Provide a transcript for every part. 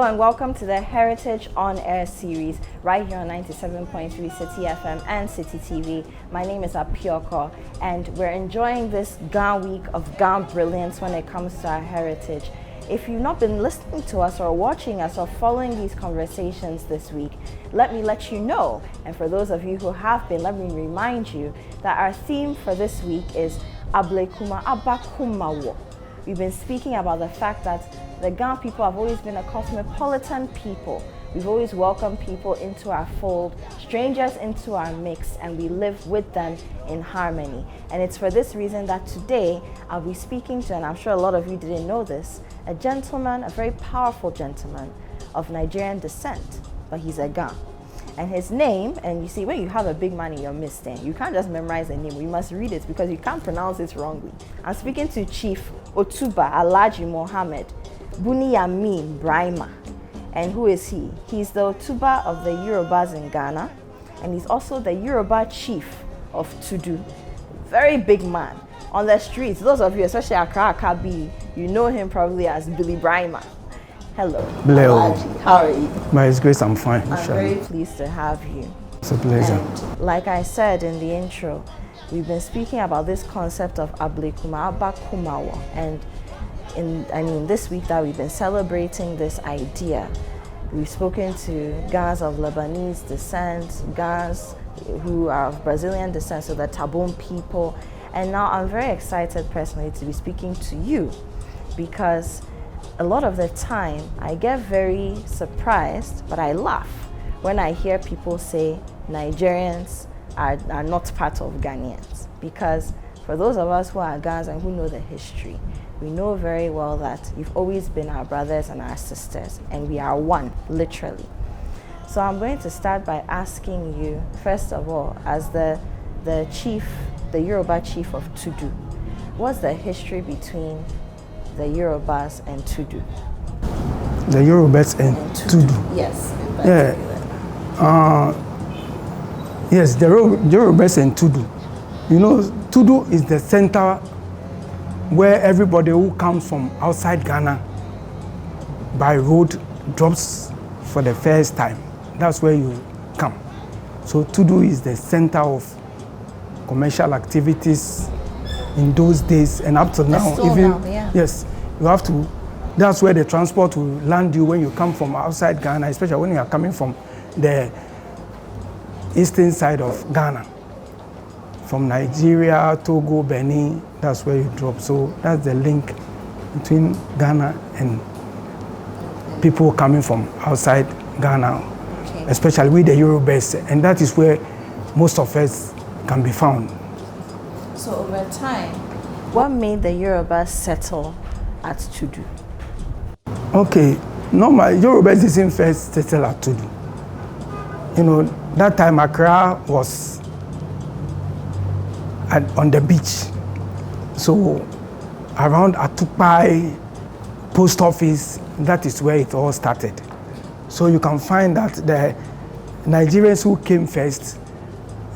Hello and welcome to the Heritage On Air series right here on 97.3 CITIFM and City TV. My name is Apioko and we're enjoying this Ghana week of Ghana brilliance when it comes to our heritage. If you've not been listening to us or watching us or following these conversations this week, let me let you know. And for those of you who have been, let me remind you that our theme for this week is Ablekuma, abakuma. We've been speaking about the fact that the Ghana people have always been a cosmopolitan people. We've always welcomed people into our fold, strangers into our mix, and we live with them in harmony. And it's for this reason that today I'll be speaking to, and I'm sure a lot of you didn't know this, a gentleman, a very powerful gentleman of Nigerian descent, but he's a Ghana. And his name, and you see, when you have a big man in your midst, you can't just memorize the name, you must read it because you can't pronounce it wrongly. I'm speaking to Chief Otuba, Alhaji Mohamed, Buniyamine, Braimah. And who is he? He's the Otuba of the Yorubas in Ghana, and he's also the Yoruba chief of Tudu. Very big man. On the streets, those of you, especially Accra, Kpee, you know him probably as Billy Braimah. Hello. Hello. How are you? By His grace, I'm fine. I'm very pleased to have you. It's a pleasure. And like I said in the intro, we've been speaking about this concept of Ablekuma, abakuma, and this week that we've been celebrating this idea, we've spoken to Ghanaians of Lebanese descent, Ghanaians who are of Brazilian descent, so the Tabon people, and now I'm very excited personally to be speaking to you because a lot of the time I get very surprised, but I laugh when I hear people say Nigerians are not part of Ghanaians, because for those of us who are Ghanaians and who know the history, we know very well that you've always been our brothers and our sisters, and we are one, literally. So I'm going to start by asking you, first of all, as the Yoruba chief of Tudu, what's the history between the Yorubas and Tudu? The Yorubas and Tudu. Yes. Yeah. Yes, the Yorubas and Tudu. You know, Tudu is the center where everybody who comes from outside Ghana by road drops for the first time. That's where you come. So Tudu is the center of commercial activities in those days and up to now. Yes, you have to. That's where the transport will land you when you come from outside Ghana, especially when you are coming from the eastern side of Ghana. From Nigeria, Togo, Benin, that's where you drop. So that's the link between Ghana and people coming from outside Ghana, especially with the Yorubas, and that is where most of us can be found. So over time, what made the Yorubas settle at Tudu? Okay, normal Yorubas didn't first settle at Tudu. You know, that time Accra was on the beach. So around Atupai post office, that is where it all started. So you can find that the Nigerians who came first,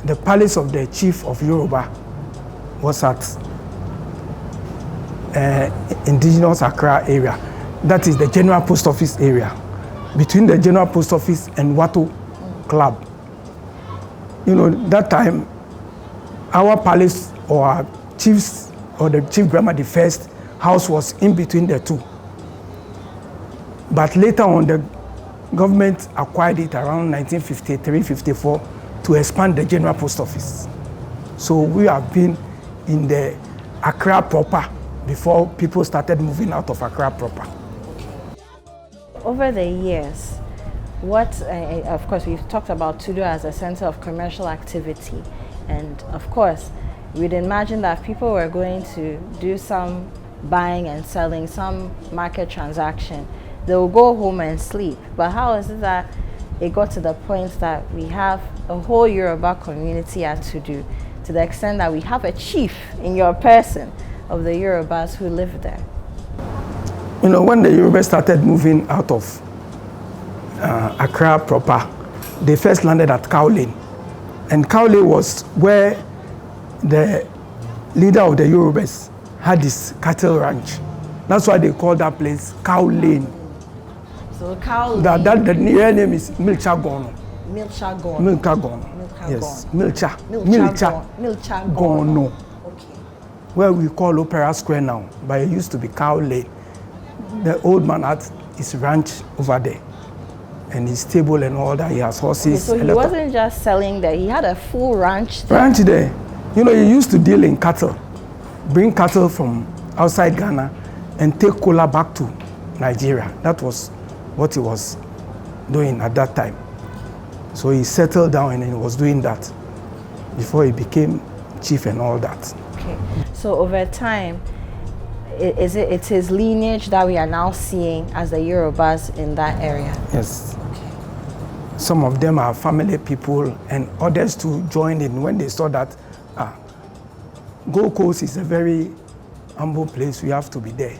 the palace of the chief of Yoruba was at indigenous Accra area. That is the general post office area, between the general post office and Watu Club. You know, that time, our palace or our chiefs or the chief Braimah, the first house was in between the two. But later on, the government acquired it around 1953-54 to expand the general post office. So we have been in the Accra proper before people started moving out of Accra proper. Over the years, of course, we've talked about Tudu as a center of commercial activity. And of course, we'd imagine that if people were going to do some buying and selling, some market transaction, they will go home and sleep. But how is it that it got to the point that we have a whole Yoruba community at Tudu, to the extent that we have a chief in your person of the Yorubas who live there? You know, when the Yorubas started moving out of Accra proper, they first landed at Cowling. And Cowling was where the leader of the Yorubas had his cattle ranch. That's why they call that place Cowling. So Cowling. The real name is Milcha Gono. Milcha Gono. Milcha Gono. Yes, Milcha. Milcha Gono. Okay. Where we call Opera Square now, but it used to be Cowling. The old man had his ranch over there, and his stable and all that. He has horses. Okay, so he wasn't just selling there; he had a full ranch there. Ranch there. You know, he used to deal in cattle, bring cattle from outside Ghana, and take cola back to Nigeria. That was what he was doing at that time. So he settled down and he was doing that before he became chief and all that. Okay. So over time, it's his lineage that we are now seeing as the Yorubas in that area? Yes. Okay. Some of them are family people, and others too joined in when they saw that Gold Coast is a very humble place. We have to be there.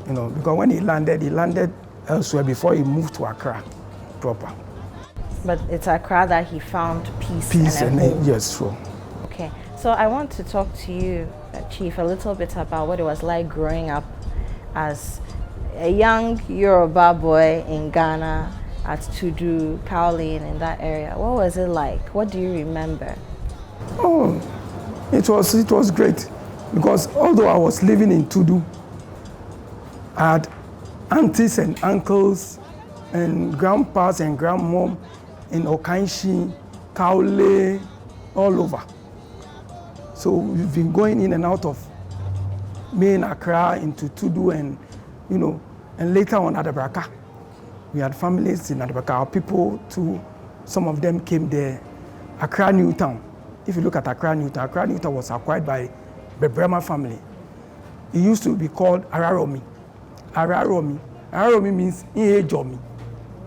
You know, because when he landed elsewhere before he moved to Accra proper. But it's Accra that he found peace and yes, sure. Okay, so I want to talk to you, Chief, a little bit about what it was like growing up as a young Yoruba boy in Ghana at Tudu, Cowling, in that area. What was it like? What do you remember? Oh, it was great, because although I was living in Tudu, I had aunties and uncles and grandpas and grandmom in Okanshi, Cowling, all over. So we've been going in and out of main Accra into Tudu and, you know, and later on at Abraka. We had families in Abraka. Our people too, some of them came there. Accra New Town. If you look at Accra New Town was acquired by the Braimah family. It used to be called Araromi. Araromi means Ihe-Jomi.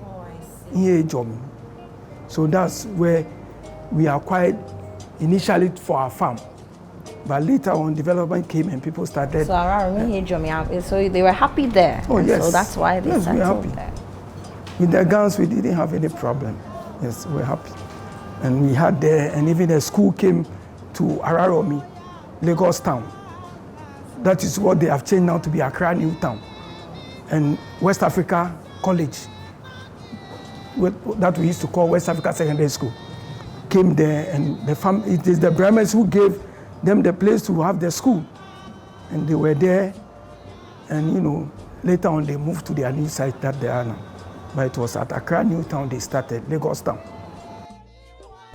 Oh, I see. Ihe-Jomi. So that's where we acquired initially for our farm. But later on, development came and people started. So Araromi, so they were happy there. Oh, yes. So that's why they yes, settled we're happy. there. With the guns, we didn't have any problem. Yes, we're happy. And we had there, and even the school came to Araromi, Lagos Town. That is what they have changed now to be Accra New Town. And West Africa College, that we used to call West Africa Secondary School, came there, and it is the Braimahs who gave them the place to have the school. And they were there, and you know, later on they moved to their new site that they are now. But it was at Accra New Town they started, Lagos Town.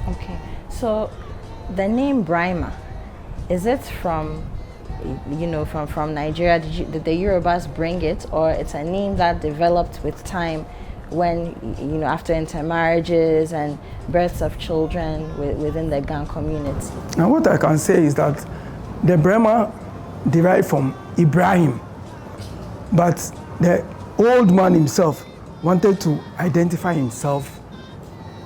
Okay, so the name Braimah, is it from, you know, from Nigeria? Did the Yorubas bring it, or it's a name that developed with time when, you know, after intermarriages and births of children within the Gang community? Now what I can say is that the Braimah derived from Ibrahim, but the old man himself wanted to identify himself,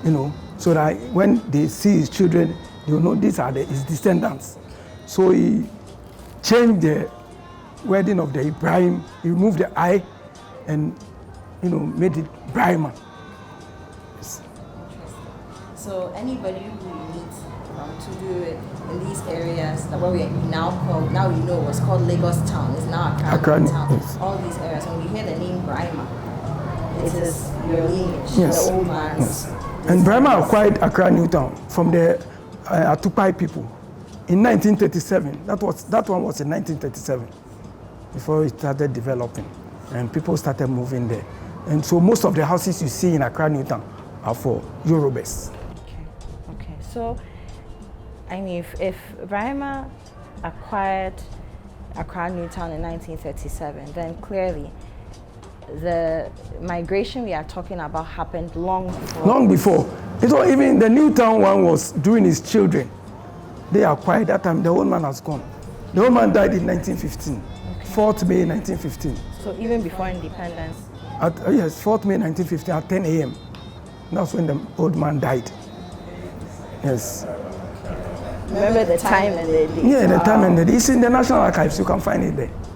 you know, so that when they see his children, they will know these are his descendants. So he changed the wedding of the Ibrahim, he removed the I, and, you know, made it Braimah. Yes. So anybody who you meet to do in these areas, that what we now call, now we know what's called Lagos Town, is now Accra Town. Yes. All these areas, when you hear the name Braimah, it is your lineage, yes. the old man's. Yes. And Braimah acquired Accra New Town from the Otuba people in 1937. That one was in 1937, before it started developing, and people started moving there. And so most of the houses you see in Accra New Town are for Yorubas. Okay. So, I mean, if Braimah acquired Accra New Town in 1937, then clearly the migration we are talking about happened long before. Long before. It was even the New Town one was during his children. They acquired that time. The old man has gone. The old man died in 1915, okay. 4th May 1915. So even before independence? Yes, 4th May 1915 at 10 a.m. That's when the old man died. Yes. Remember the time and the date? Yeah, the time and the date. It's in the National Archives. You can find it there.